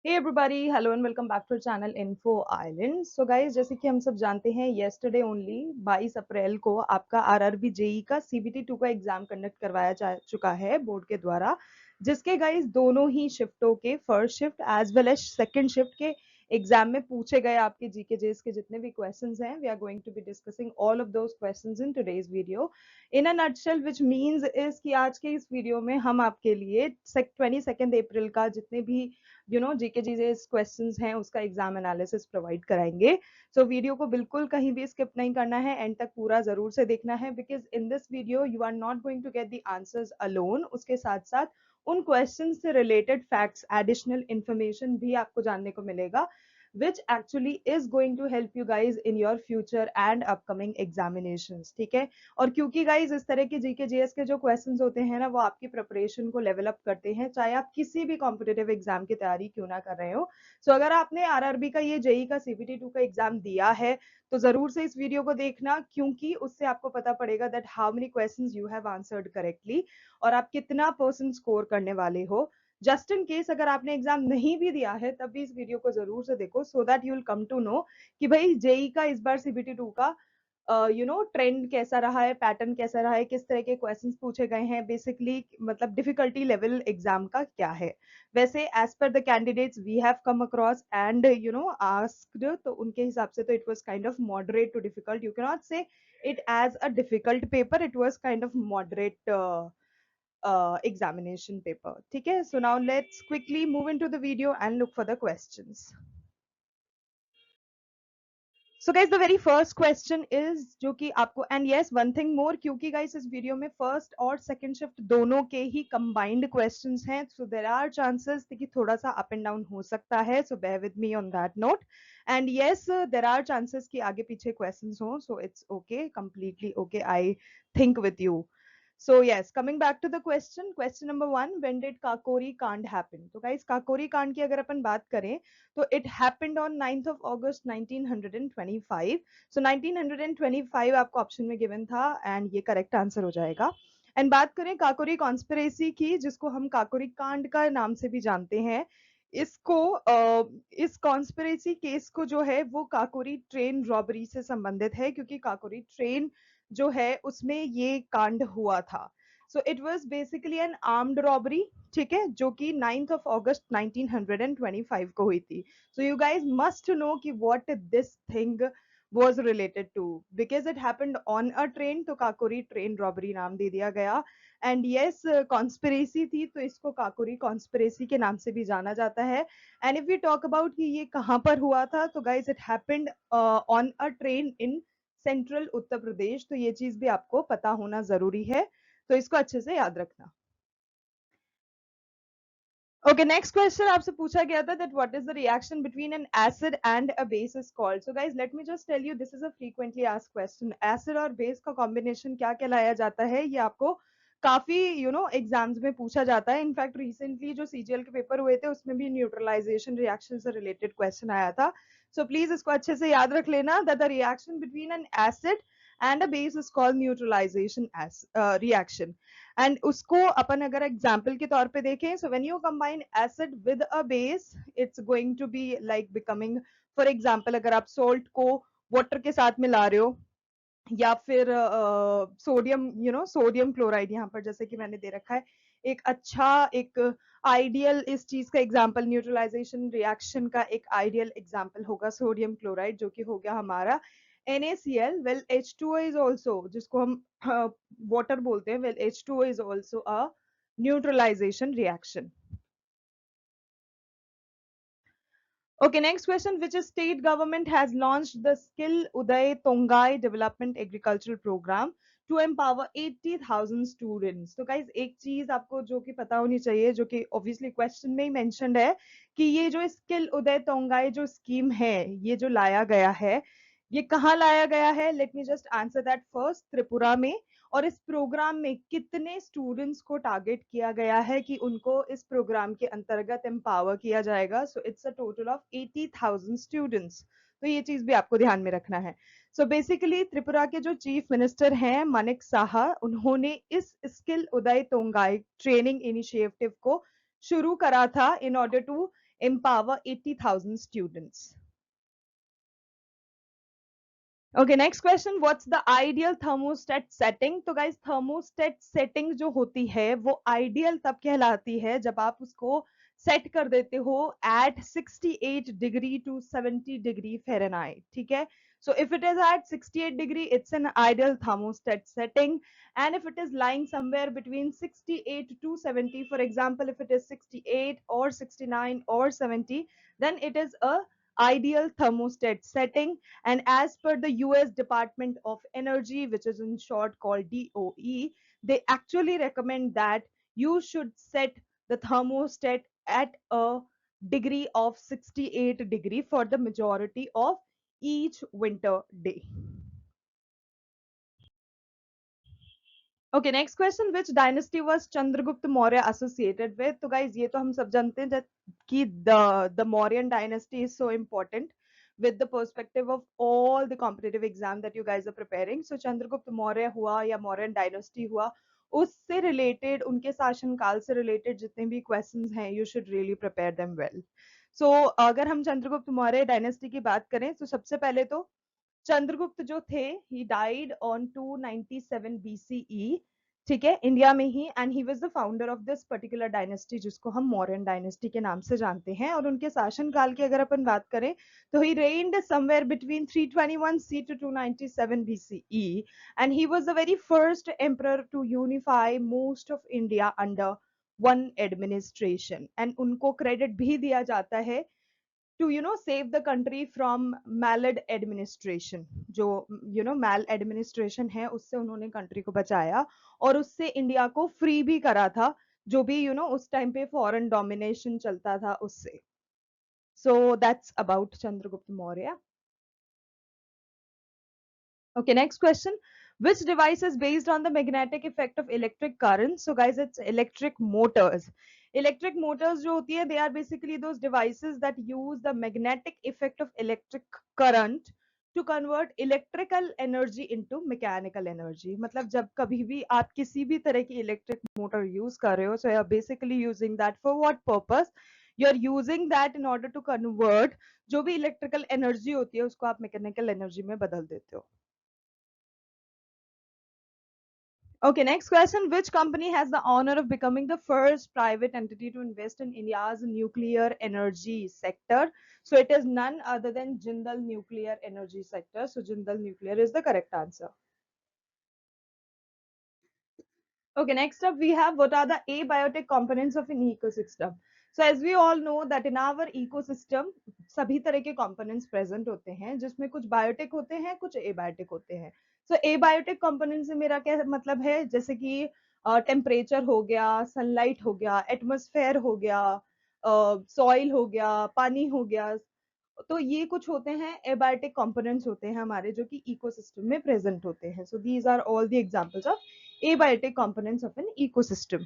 Hey everybody, hello and welcome back to our channel Info Island. So guys, जैसे कि हम सब जानते हैं yesterday only 22 अप्रैल को आपका आरआरबी जेई का सीबीटी 2 का एग्जाम कंडक्ट करवाया जा चुका है बोर्ड के द्वारा, जिसके गाइस दोनों ही शिफ्टों के first shift as well as second shift के एग्जाम में पूछे गए आपके जीके जेस के जितने भी क्वेश्चंस हैं, we are going to be discussing all of those questions in today's video in a nutshell, which means is कि आज के इस वीडियो में हम आपके लिए 22 अप्रैल का जितने भी जीके जीएस क्वेश्चंस हैं उसका एग्जाम एनालिसिस प्रोवाइड कराएंगे। सो वीडियो को बिल्कुल कहीं भी स्किप नहीं करना है, एंड तक पूरा जरूर से देखना है, because in this video you are not going to get the answers alone, उसके साथ साथ उन क्वेश्चन से रिलेटेड फैक्ट्स, एडिशनल इंफॉर्मेशन भी आपको जानने को मिलेगा, which actually is going to help you guys in your future and upcoming examinations. ठीक है, और क्योंकि गाइज इस तरह के जीके जीएस के जो क्वेश्चंस होते हैं ना, वो आपकी प्रिपरेशन को लेवल अप करते हैं, चाहे आप किसी भी कॉम्पिटेटिव एग्जाम की तैयारी क्यों ना कर रहे हो। सो अगर आपने आरआरबी का ये जेई का सीबीटी 2 का एग्जाम दिया है तो जरूर से इस वीडियो को देखना, क्योंकि उससे आपको पता पड़ेगा that how many questions you have answered correctly और आप कितना परसेंट स्कोर करने वाले हो। जस्ट इन केस अगर आपने एग्जाम नहीं भी दिया है तब भी इस वीडियो को जरूर से देखो, so that you will come to know कि भाई जेई का इस बार सीबीटी 2 का ट्रेंड कैसा रहा है, पैटर्न कैसा रहा है, किस तरह के क्वेश्चंस पूछे गए हैं, बेसिकली मतलब डिफिकल्टी लेवल एग्जाम का क्या है। वैसे as per the candidates we have come across and asked, तो उनके हिसाब से तो it was kind of moderate to difficult, you can not say it as a difficult paper, it was kind of moderate examination paper. ठीक है, so now let's quickly move into the video and look for the questions. So guys, the very first question is जो कि आपको, and yes one thing more, क्योंकि guys इस video में first और second shift दोनों के ही combined questions हैं, so there are chances कि थोड़ा सा up and down हो सकता है, so bear with me on that note. And yes, there are chances कि आगे पीछे questions हो, so it's okay, completely okay, I think with you. So yes, coming back to the question number 1, when did Kakori Kand happen? तो guys Kakori Kand की अगर अपन बात करें तो it happened on 9th of August 1925. So 1925 आपको option में given था and ये करेक्ट आंसर हो जाएगा। एंड बात करें काकोरी कॉन्स्पिरेसी की, जिसको हम काकोरी कांड का नाम से भी जानते हैं, इसको इस कॉन्स्पिरेसी केस को जो है वो काकोरी ट्रेन रॉबरी से संबंधित है, क्योंकि काकोरी ट्रेन जो है उसमें ये कांड हुआ था। So it was basically N armed robbery, ठीक है, जो कि 9th of August 1925 को हुई थी। So you guys must know कि what this thing was related to, because it happened on a train, तो काकोरी ट्रेन रॉबरी नाम दे दिया गया। एंड यस, कॉन्स्पिरेसी थी तो इसको काकोरी कॉन्स्पिरेसी के नाम से भी जाना जाता है। And if we talk about कि ये कहाँ पर हुआ था, तो guys it happened on a train in central Uttar Pradesh, तो ये चीज भी आपको पता होना जरूरी है, तो इसको अच्छे से याद रखना। Okay, next question आपसे पूछा गया था that what is the reaction between an acid and a base is called. So guys, let me just tell you, this is a frequently asked question. Acid और base का combination क्या कहलाया जाता है, ये आपको काफी एग्जाम्स में पूछा जाता है। इनफैक्ट रिसेंटली जो सीजीएल के पेपर हुए थे उसमें भी न्यूट्रलाइजेशन रिएक्शन से रिलेटेड क्वेश्चन आया था। सो प्लीज इसको अच्छे से याद रख लेना that the reaction between an acid and a base is called neutralization reaction. And उसको अपन अगर एग्जाम्पल के तौर पे देखें, so when you combine acid with a base, it's going to be like becoming, for example अगर आप salt को वाटर के साथ मिला रहे हो, या फिर सोडियम सोडियम क्लोराइड, यहाँ पर जैसे कि मैंने दे रखा है एक अच्छा एक आइडियल इस चीज का एग्जाम्पल, न्यूट्रलाइजेशन रिएक्शन का एक आइडियल एग्जाम्पल होगा सोडियम क्लोराइड, जो कि हो गया हमारा NaCl. Well, H2O is also, जिसको हम वाटर बोलते हैं, well H2O is also a neutralization reaction. Okay, next question, which is state government has launched the Skill Uday Tongai Development Agricultural Program to empower 80,000 students. तो guys एक चीज आपको जो कि पता होनी चाहिए, जो कि obviously question में ही mentioned है, कि ये जो Skill Uday Tongai जो स्कीम है, ये जो लाया गया है, ये कहाँ लाया गया है? Let me just answer that first, Tripura में। और इस प्रोग्राम में कितने स्टूडेंट्स को टारगेट किया गया है कि उनको इस प्रोग्राम के अंतर्गत एम्पावर किया जाएगा? So it's a total of 80,000 students, तो ये चीज भी आपको ध्यान में रखना है। सो बेसिकली त्रिपुरा के जो चीफ मिनिस्टर हैं मानिक साहा, उन्होंने इस skill Uday Tongai training initiative को शुरू करा था in order to empower 80,000 students. Okay, next question, what's the ideal thermostat setting? तो guys thermostat setting जो होती है वो ideal तब कहलाती है जब आप उसको सेट कर देते हो at 68 degree to 70 degree Fahrenheit, ठीक है? So if it is at 68 degree, it's an ideal thermostat setting. And if it is lying somewhere between 68 to 70, for example, if it is 68 or 69 or 70, then it is a ideal thermostat setting. And as per the US Department of Energy, which is in short called DOE, they actually recommend that you should set the thermostat at a degree of 68 degree for the majority of each winter day. Okay, next question, which dynasty was Chandragupta Maurya associated with? तो guys ये तो हम सब जानते हैं कि the Mauryan dynasty is so important with the perspective of all the competitive exam that you guys are preparing. So Chandragupta Maurya हुआ या Mauryan dynasty हुआ, उससे related, उनके शासन काल से related जितने भी questions हैं, you should really prepare them well. So अगर हम चंद्रगुप्त मौर्य dynasty की बात करें तो सबसे पहले तो चंद्रगुप्त जो थे ही डाइड ऑन 297 BCE, ठीक है, इंडिया में ही, and he was the founder of this particular dynasty जिसको हम मौर्यन डायनेस्टी के नाम से जानते हैं। और उनके शासन काल की अगर अपन बात करें तो he reigned somewhere between 321 C to 297 BCE, and he was the very first emperor to unify most of India under one administration. एंड उनको क्रेडिट भी दिया जाता है to save the country from maladministration, जो maladministration है उससे उन्होंने कंट्री को बचाया और उससे इंडिया को फ्री भी करा था, जो भी उस टाइम पे फॉरेन डोमिनेशन चलता था उससे। So that's about Chandragupta Maurya. Okay, next question. Which device is based on the magnetic effect of electric current? So guys, it's electric motors. Electric motors जो होती है, they are basically those devices that use the magnetic effect of electric current to convert electrical energy into mechanical energy. मतलब जब कभी भी आप किसी भी तरह की electric motor use कर रहे हो, so you are basically using that for what purpose? You are using that in order to convert जो भी electrical energy होती है उसको आप mechanical energy में बदल देते हो। Okay, next question. Which company has the honor of becoming the first private entity to invest in India's nuclear energy sector? So it is none other than Jindal Nuclear Energy Sector. So Jindal Nuclear is the correct answer. Okay, next up we have what are the abiotic components of an ecosystem. So as we all know that in our ecosystem सभी तरह के components present होते हैं जिसमें कुछ biotic होते हैं कुछ abiotic होते हैं. So abiotic components से मेरा क्या मतलब है, जैसे कि टेम्परेचर हो गया, सनलाइट हो गया, एटमॉस्फेयर हो गया, सॉइल हो गया, पानी हो गया, तो ये कुछ होते हैं एबायोटिक कंपोनेंट्स होते हैं हमारे जो कि इकोसिस्टम में प्रेजेंट होते हैं। So these are all the examples of abiotic components of an ecosystem.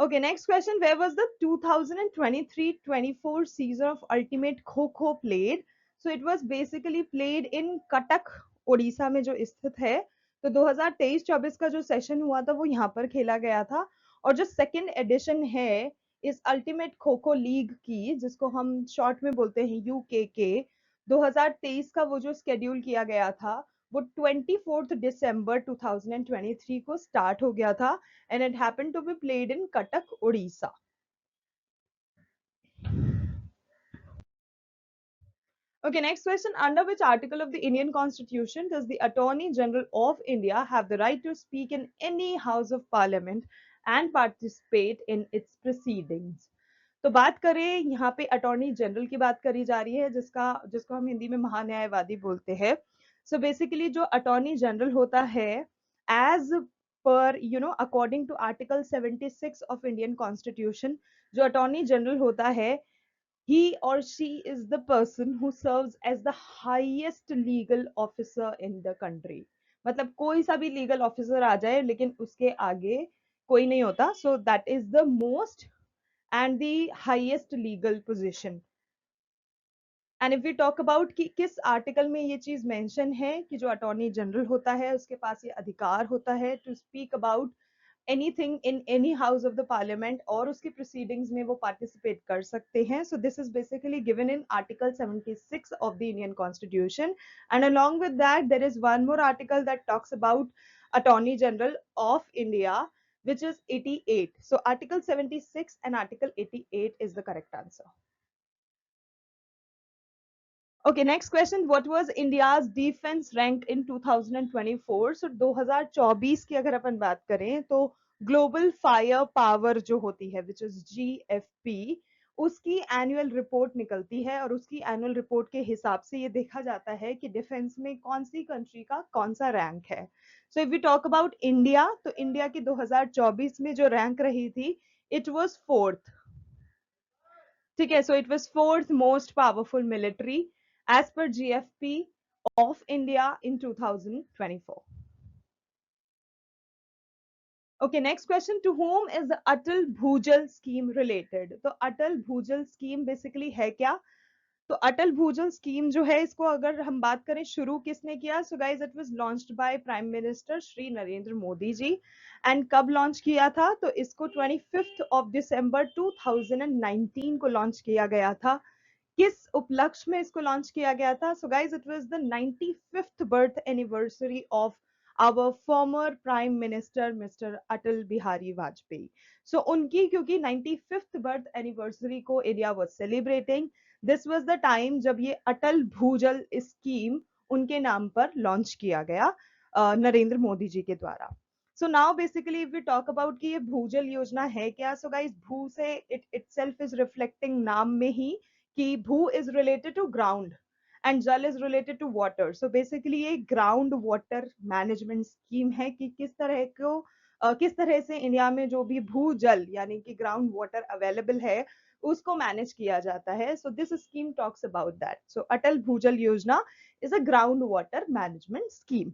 Okay, next question. Where was the 2023-24 season of Ultimate Kho-Kho played? So it was basically played in Cuttack, Odisha में जो स्थित है। तो 2023-24 का जो session हुआ था वो यहाँ पर खेला गया था। और जो सेकंड एडिशन है इस अल्टीमेट खो खो लीग की, जिसको हम शॉर्ट में बोलते हैं यूकेके, 2023 का वो जो स्केड्यूल किया गया था वो 24 दिसंबर 2023 को स्टार्ट हो गया था and it happened to be played in Cuttack, Odisha. Okay, next question. Under which article of the Indian Constitution does the Attorney General of India have the right to speak in any House of Parliament and participate in its proceedings? तो बात करें यहाँ पे attorney general की बात करी जा रही है जिसको हम हिंदी में महान्यायवादी बोलते हैं। सो बेसिकली जो अटॉर्नी जनरल होता है as per according to article 76 of Indian constitution, जो अटॉर्नी जनरल होता है he or she is the person who serves as the highest legal officer in the country. मतलब कोई सा भी लीगल ऑफिसर आ जाए लेकिन उसके आगे कोई नहीं होता, so that is the most and the highest legal position. And if we talk about कि किस आर्टिकल में ये चीज मेंशन है कि जो अटॉर्नी जनरल होता है उसके पास ये अधिकार होता है to speak about anything in any house of the parliament और उसकी proceedings में वो participate कर सकते हैं. So this is basically given in article 76 of the Indian constitution, and along with that there is one more article that talks about attorney general of India, which is 88. So article 76 and article 88 is the correct answer. Okay, next question. What was India's defense rank in 2024? So 2024 की अगर अपन बात करें तो global fire power जो होती है which is GFP, उसकी annual report निकलती है और उसकी एनुअल रिपोर्ट के हिसाब से ये देखा जाता है कि डिफेंस में कौन सी कंट्री का कौन सा रैंक है. So if we talk about India, तो इंडिया की 2024 में जो रैंक रही थी, इट वाज फोर्थ. ठीक है, सो it was fourth most powerful military as per GFP of India in 2024. Okay, next question. To whom is the Atal Bhujal scheme related? तो अटल भूजल स्कीम बेसिकली है क्या? तो अटल भूजल स्कीम जो है, इसको अगर हम बात करें शुरू किसने किया, so guys it was launched by prime minister Shri Narendra Modi ji. And कब लॉन्च किया था? तो इसको 25 ऑफ दिसंबर 2019 को लॉन्च किया गया था. किस उपलक्ष्य में इसको लॉन्च किया गया था? So guys it was the 95th birth anniversary of our former prime minister mister Atal Bihari Vajpayee. So उनकी क्योंकि 95th बर्थ एनिवर्सरी को India was celebrating, this was the time जब ये अटल भूजल स्कीम उनके नाम पर लॉन्च किया गया नरेंद्र मोदी जी के द्वारा. So now basically if we talk about कि ये भूजल योजना है क्या, सो गाइस भू से इट इटसेल्फ इज रिफ्लेक्टिंग नाम में ही कि bhu is related to ground and jal is related to water. So basically ये ग्राउंड वाटर मैनेजमेंट स्कीम है कि किस तरह से इंडिया में जो भी भू जल यानी कि ग्राउंड वाटर अवेलेबल है उसको मैनेज किया जाता है. So this scheme talks about that. So Atal Bhujal Yojana is a ground water management scheme.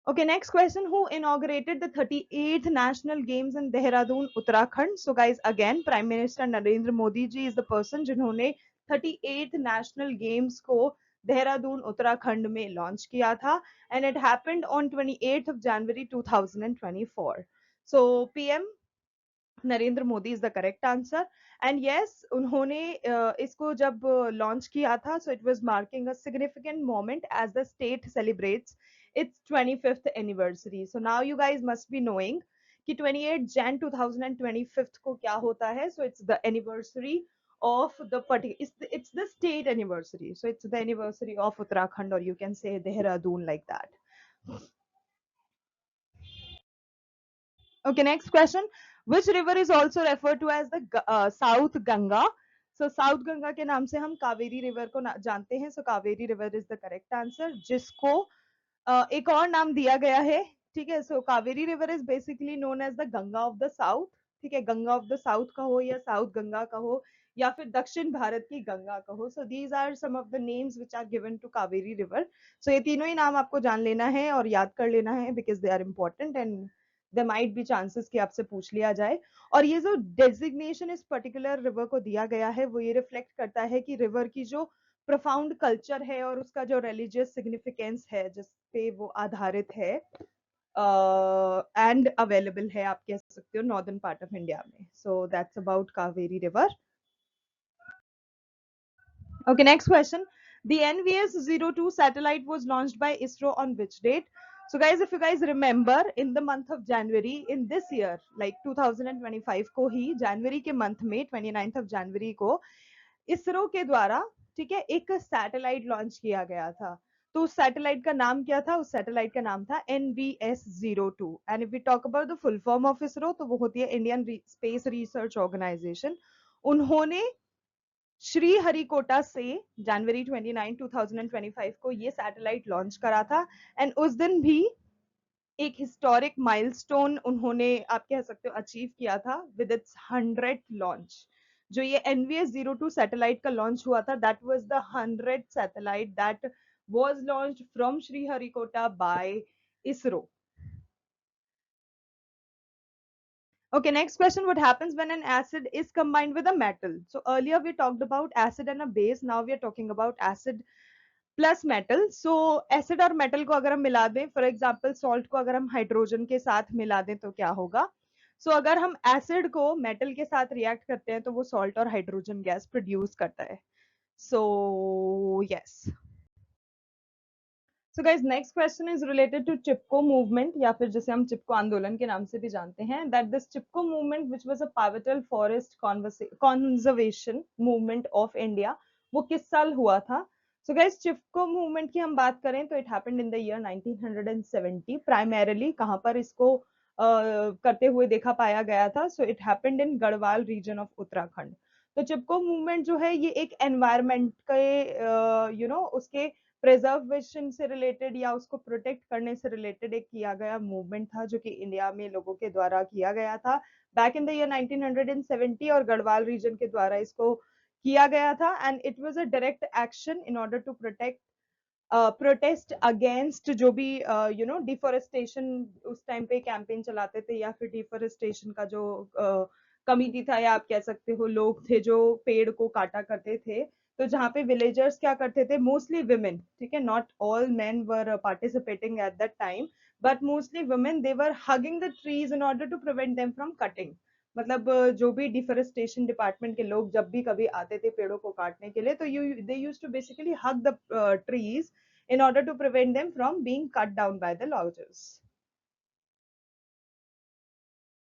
Okay, next question. Who inaugurated the 38th National Games in Dehradun, Uttarakhand? So guys, again, Prime Minister Narendra Modi ji is the person जिन्होंने 38th National Games को देहरादून उत्तराखंड में launch किया था, and it happened on 28th of January 2024. So PM Narendra Modi is the correct answer. And yes, उन्होंने इसको जब launch किया था, so it was marking a significant moment as the state celebrates its 25th anniversary. So now you guys must be knowing कि 28 Jan 2025 को क्या होता है. So it's the anniversary of the particular, it's the state anniversary, so it's the anniversary of Uttarakhand, or you can say Dehradun, like that. Okay, next question. Which river is also referred to as the South Ganga? So South Ganga के नाम से हम Kaveri river को जानते हैं. So Kaveri river is the correct answer, जिसको एक और नाम दिया गया है. ठीक है, so Kaveri river is basically known as the Ganga of the South. ठीक है, गंगा ऑफ द साउथ का हो या साउथ गंगा का हो या फिर दक्षिण भारत की गंगा का हो. So these are some of the names which are given to Kaveri river. So ये तीनों ही नाम आपको जान लेना है और याद कर लेना है because they are important and there might be chances कि आपसे पूछ लिया जाए. और ये जो डेजिग्नेशन इस पर्टिकुलर रिवर को दिया गया है वो ये रिफ्लेक्ट करता है कि रिवर की जो प्रोफाउंड कल्चर है और उसका जो रिलीजियस सिग्निफिकेंस है जिस पे वो आधारित है एंड अवेलेबल है, आप कह सकते हो, नॉर्दर्न पार्ट ऑफ इंडिया में. So that's about Kaveri river. Okay, next question. The NVS-02 satellite was launched by ISRO on which date? So guys, if you guys remember, in the month of January in this year, like 2025 को ही जनवरी के month में 29th of January को इसरो के द्वारा, ठीक है, एक satellite launch किया गया था. तो उस सैटेलाइट का नाम क्या था? उस सैटेलाइट का नाम था NVS-02. And if we talk about the full form of ISRO, तो वो होती है इंडियन स्पेस रिसर्च ऑर्गेनाइजेशन. उन्होंने श्रीहरिकोटा से जनवरी 29 2025 को ये सैटेलाइट लॉन्च करा था. एंड उस दिन भी एक हिस्टोरिक माइलस्टोन उन्होंने, आप कह सकते हो, अचीव किया था विद इट्स 100th लॉन्च. जो ये NVS-02 सैटेलाइट का लॉन्च हुआ था, that was the 100th satellite that was launched from Sriharikota by ISRO. Okay, next question. What happens when an acid is combined with a metal? So earlier we talked about acid and a base. Now we are talking about acid plus metal. So acid और metal को अगर हम मिला दें, for example salt को अगर हम hydrogen के साथ मिला दें तो क्या होगा? सो अगर हम एसिड को मेटल के साथ रिएक्ट करते हैं तो वो सॉल्ट और हाइड्रोजन गैस प्रोड्यूस करता है। So yes. So guys, next question is related to Chipko movement, या फिर जिसे हम चिपको आंदोलन के नाम से भी जानते हैं, that this Chipko movement which was a pivotal forest conservation movement of India, वो किस साल हुआ था? सो गाइस, चिपको मूवमेंट की हम बात करें तो it happened in the year 1970। Primarily कहां पर इसको करते हुए देखा पाया गया था? So it happened in Garhwal region of Uttarakhand. तो चिपको मूवमेंट जो है ये एक एनवायरमेंट के उसके प्रिजर्वेशन से रिलेटेड या उसको प्रोटेक्ट करने से रिलेटेड एक किया गया मूवमेंट था, जो कि इंडिया में लोगों के द्वारा किया गया था बैक इन द ईयर 1970, और गढ़वाल रीजन के द्वारा इसको किया गया था। And it was a direct action in order to protect protest against जो भी डिफोरेस्टेशन, उस टाइम पे कैंपेन चलाते थे, या फिर डिफोरेस्टेशन का जो कमिटी था, या आप कह सकते हो लोग थे जो पेड़ को काटा करते थे। तो जहाँ पे विलेजर्स क्या करते थे, मोस्टली विमेन, ठीक है, not all men were participating at that time, but mostly women, they were hugging the trees in order to prevent them from cutting. मतलब जो भी डिफोरेस्टेशन डिपार्टमेंट के लोग जब भी कभी आते थे पेड़ों को काटने के लिए, तो they used to basically hug the trees in order to prevent them from being cut down by the loggers.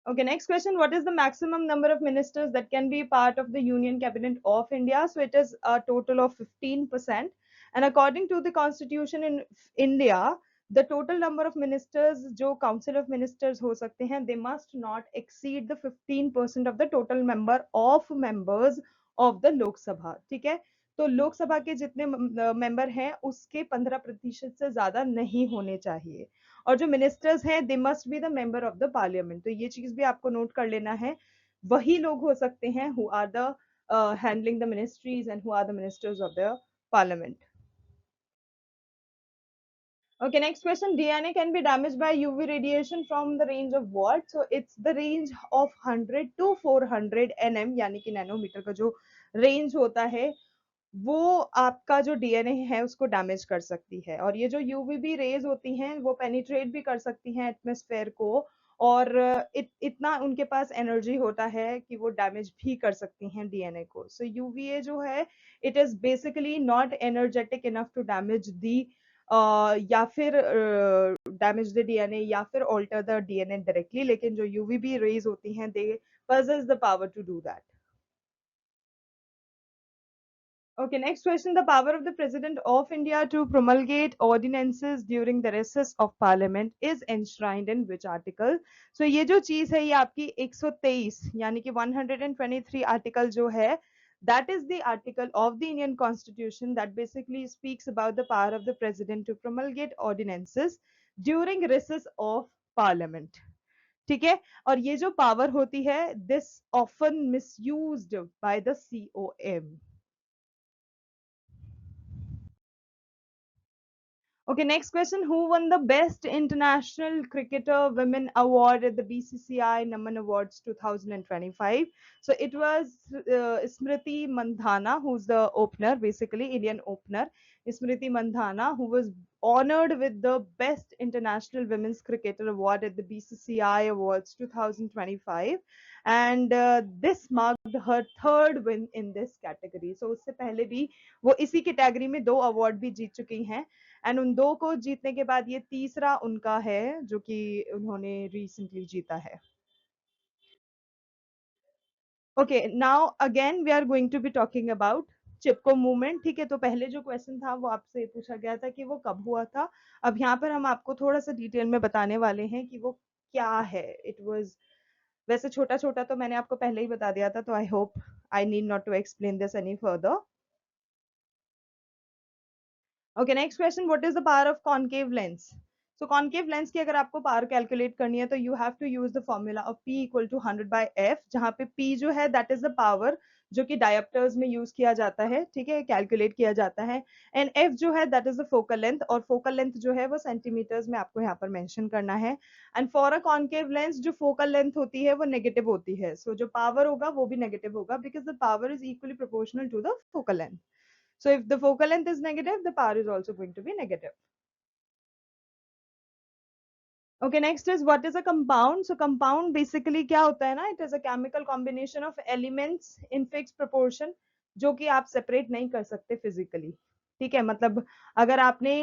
Okay, next question. What is the maximum number of ministers that can be part of the Union Cabinet of India? So it is a total of 15%. And according to the constitution in India, the total number of ministers जो council of ministers हो सकते हैं, they must not exceed the 15% of the total member of members of the Lok Sabha. ठीक है? तो लोकसभा के जितने member हैं उसके 15% से ज्यादा नहीं होने चाहिए। और जो मिनिस्टर्स हैं they must be the member of the parliament. तो ये चीज भी आपको नोट कर लेना है, वही लोग हो सकते हैं who are the handling the ministries and who are the ministers of the parliament. Okay, next question. DNA can be damaged by UV radiation from the range of what? So it's the range of 100 to 400 nm, यानी कि nanometre का जो range होता है वो आपका जो DNA है उसको डैमेज कर सकती है। और ये जो यूवीबी रेज होती हैं वो पेनिट्रेट भी कर सकती हैं एटमॉस्फेयर को, और इतना उनके पास एनर्जी होता है कि वो डैमेज भी कर सकती हैं डीएनए को। सो यूवीए जो है it is basically not energetic enough to damage the या फिर डैमेज द डीएनए या फिर ऑल्टर द डीएनए डायरेक्टली, लेकिन जो यूवीबी रेज होती हैं दे possess the power to do that. Okay, next question. The power of the President of India to promulgate ordinances during the recess of Parliament is enshrined in which article? So ये जो चीज है ये आपकी 123 यानी कि 123 आर्टिकल जो है, that is the article of the Indian Constitution that basically speaks about the power of the President to promulgate ordinances during recess of Parliament. ठीक है? और ये जो पावर होती है, this often misused by the COM. Okay, next question. Who won the Best International Cricketer Women Award at the BCCI Naman Awards 2025? So it was Smriti Mandhana, who's the opener, basically Indian opener. Smriti Mandhana, who was honored with the Best International Women's Cricketer Award at the BCCI Awards 2025. And this marked her third win in this category. So उससे पहले भी वो इसी category में 2 award भी जीत चुकी हैं, and उन 2 को जीतने के बाद ये तीसरा उनका है जो कि उन्होंने रिसेंटली जीता है। Okay, now again we are going to be talking about Chipko movement. ठीक है, तो पहले जो क्वेश्चन था वो आपसे पूछा गया था कि वो कब हुआ था। अब यहाँ पर हम आपको थोड़ा सा डिटेल में बताने वाले हैं कि वो क्या है। इट वाज, वैसे छोटा छोटा तो मैंने आपको पहले ही बता दिया था, तो I hope I need not to explain this any further. Okay, next question. What is the power of concave lens? So concave lens की अगर आपको पावर कैलकुलेट करनी है तो you have to use the formula of P equal to 100/f, जहां पे P जो है दैट इज द पावर जो कि डायोप्टर्स में यूज किया जाता है, ठीक है, कैलकुलेट किया जाता है। एंड F जो है that is the focal length, और फोकल लेंथ जो है वो सेंटीमीटर्स में आपको यहाँ पर मेंशन करना है। And for a concave lens जो फोकल लेंथ होती है वो नेगेटिव होती है, सो जो पावर होगा वो भी नेगेटिव होगा, because the power is equally proportional to the focal length. So if the focal length is negative, the power is also going to be negative. Okay, next is what is a compound? So compound basically क्या होता है ना, it is a chemical combination of elements in fixed proportion जो कि आप separate नहीं कर सकते physically. ठीक है, मतलब अगर आपने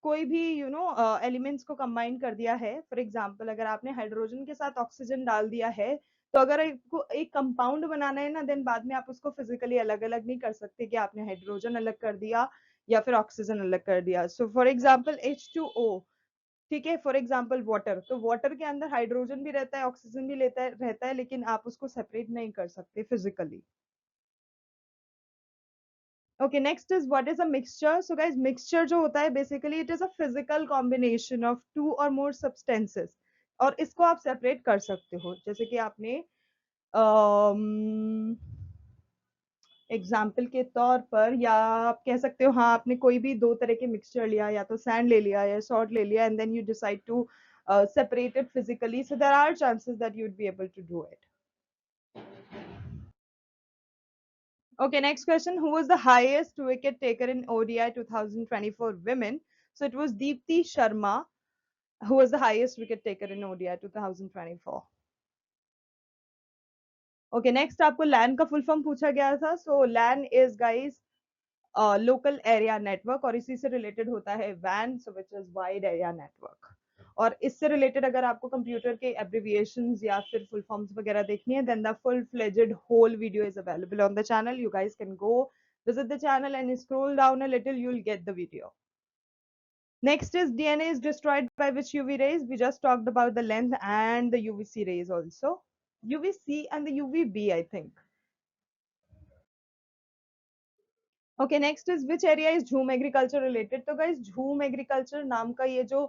कोई भी एलिमेंट्स को कंबाइन कर दिया है, फॉर एग्जांपल अगर आपने हाइड्रोजन के साथ ऑक्सीजन डाल दिया है, तो अगर एक कंपाउंड बनाना है ना, देन बाद में आप उसको फिजिकली अलग अलग नहीं कर सकते कि आपने हाइड्रोजन अलग कर दिया या फिर ऑक्सीजन अलग कर दिया. सो फॉर एग्जांपल H2O, ठीक है, फॉर एग्जाम्पल वाटर, तो वाटर के अंदर हाइड्रोजन भी रहता है, ऑक्सीजन भी रहता है, लेकिन आप उसको सेपरेट नहीं कर सकते physically. Okay, next is what is a mixture. So guys, mixture जो होता है basically it is a physical combination of two और मोर सब्सटेंसेस, और इसको आप सेपरेट कर सकते हो. जैसे कि आपने एग्जाम्पल के तौर पर, या आप कह सकते हो हाँ, आपने कोई भी दो तरह के मिक्सचर लिया, या तो सैंड ले लिया या सॉल्ट ले लिया, and then you decide to separate it physically, so there are chances that you'd be able to do it. Okay, next question. Who was the highest wicket taker in ODI 2024 women? So it was Deepti Sharma who was the highest wicket taker in ODI 2024. Okay, next आपको LAN का full form पूछा गया था. So LAN is guys local area network, और इसी से related होता है WAN, so which is wide area network. और इससे रिलेटेड अगर आपको कंप्यूटर के एब्रिविएशंस या फिर फुल फॉर्म्स वगैरह देखनी है, then the full fledged whole video is available on the channel. You guys can go visit the channel and scroll down a little, you'll get the video. Next is DNA is destroyed by which UV rays? We just talked about the length and the UVC rays also. UVC and the UVB, I think. Okay, next is which area is झूम agriculture related. तो guys, झूम agriculture नाम का ये जो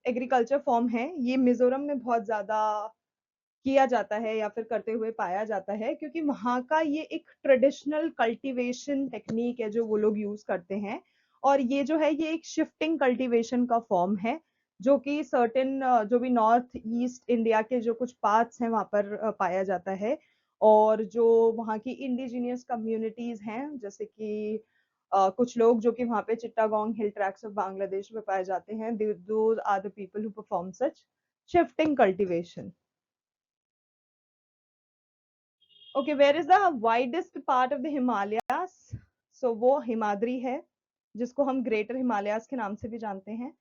agriculture form है, ये मिजोरम में बहुत ज्यादा किया जाता है या फिर करते हुए पाया जाता है, क्योंकि वहाँ का ये एक ट्रेडिशनल कल्टीवेशन टेक्निक है जो वो लोग यूज करते हैं. और ये जो है, ये एक शिफ्टिंग कल्टीवेशन का फॉर्म है, जो कि सर्टेन जो भी नॉर्थ ईस्ट इंडिया के जो कुछ पार्ट्स हैं वहां पर पाया जाता है. और जो वहाँ की इंडिजिनियस कम्युनिटीज हैं, जैसे कि कुछ लोग जो कि वहाँ पे Chittagong hill tracts of Bangladesh में पाए जाते हैं, those are the people who perform such shifting cultivation. Okay, where is the widest part of the Himalayas? So वो हिमाद्री है, जिसको हम ग्रेटर हिमालयास के नाम से भी जानते हैं.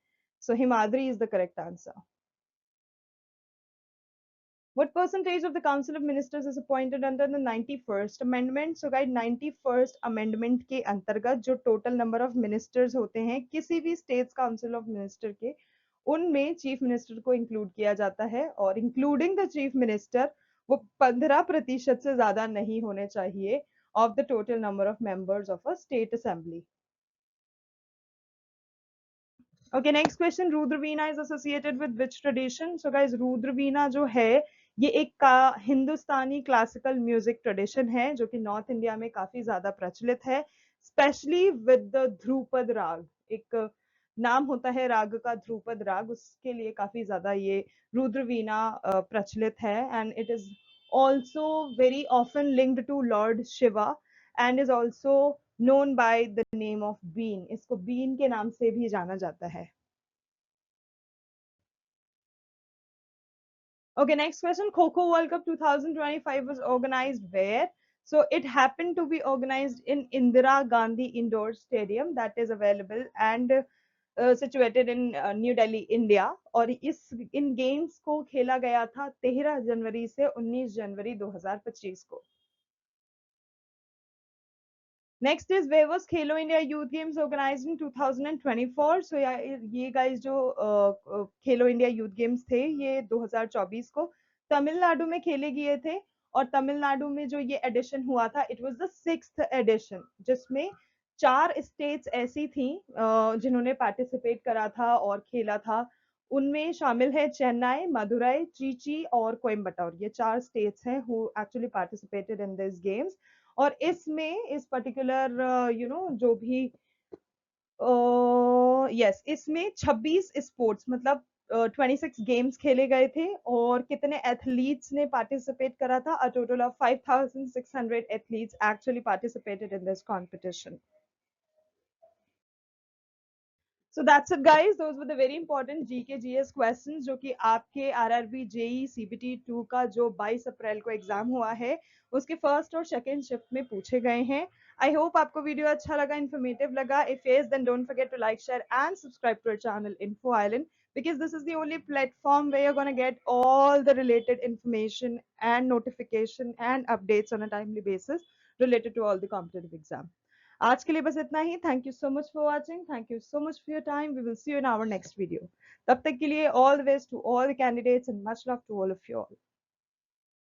So Himadri is the correct answer. What percentage of the Council of Ministers is appointed under the 91st Amendment? So guys, 91st Amendment के अंतर्गत जो total number of ministers होते हैं किसी भी states Council of Minister के, उनमें चीफ मिनिस्टर को इंक्लूड किया जाता है, और इंक्लूडिंग द चीफ मिनिस्टर वो 15% से ज्यादा नहीं होने चाहिए of the total number of members of a state assembly. Okay, next question. Rudra Veena is associated with which tradition? So guys, Rudra Veena जो है ये एक हिंदुस्तानी क्लासिकल म्यूजिक ट्रेडिशन है जो कि नॉर्थ इंडिया में काफी ज्यादा प्रचलित है, स्पेशली विद द ध्रुपद राग. एक नाम होता है राग का, ध्रुपद राग, उसके लिए काफी ज्यादा ये रुद्रवीणा प्रचलित है. And it is also very often linked to lord Shiva and is also known by the name of bean. इसको bean के नाम से भी जाना जाता है. Okay, next question. Kho World Cup 2025 was organized where? So it happened to be organized in Indira Gandhi Indoor Stadium that is available and situated in New Delhi, India. और इन games को खेला गया था 13 जनवरी से 19 जनवरी 2025 को. Next is where was Khelo India Youth Games organized in 2024? So ये guys जो खेलो India youth games थे ये 2024 को तमिलनाडु में खेले गए थे. और तमिलनाडु में जो ये एडिशन हुआ था, it was the 6th addition, जिसमें 4 स्टेट्स ऐसी थी जिन्होंने पार्टिसिपेट करा था और खेला था. उनमें शामिल है चेन्नई, मदुरई, ट्रिची और कोयम्बटूर. ये 4 स्टेट्स हैं who actually participated in this games. और इसमें इस पर्टिकुलर जो भी यस इसमें 26 स्पोर्ट्स, मतलब 26 गेम्स खेले गए थे और कितने एथलीट्स ने पार्टिसिपेट करा था? A total of 5,600 athletes actually participated in this competition. So that's it guys, those were the very important GK GS questions जो कि आपके RRB JEE CBT 2 का जो 22 अप्रैल को एग्जाम हुआ है उसके फर्स्ट और सेकंड शिफ्ट में पूछे गए हैं. आई होप आपको वीडियो अच्छा लगा, इन्फॉर्मेटिव लगा. If yes then don't forget to like, share and subscribe to our channel Info Island because this is the only platform where you're going to get all the related information and notification and updates on a timely basis related to all the competitive exam. आज के लिए बस इतना ही. Thank you so much for watching. Thank you so much for your time. We will see you in our next video. तब तक के लिए all the best to all the candidates and much love to all of you all.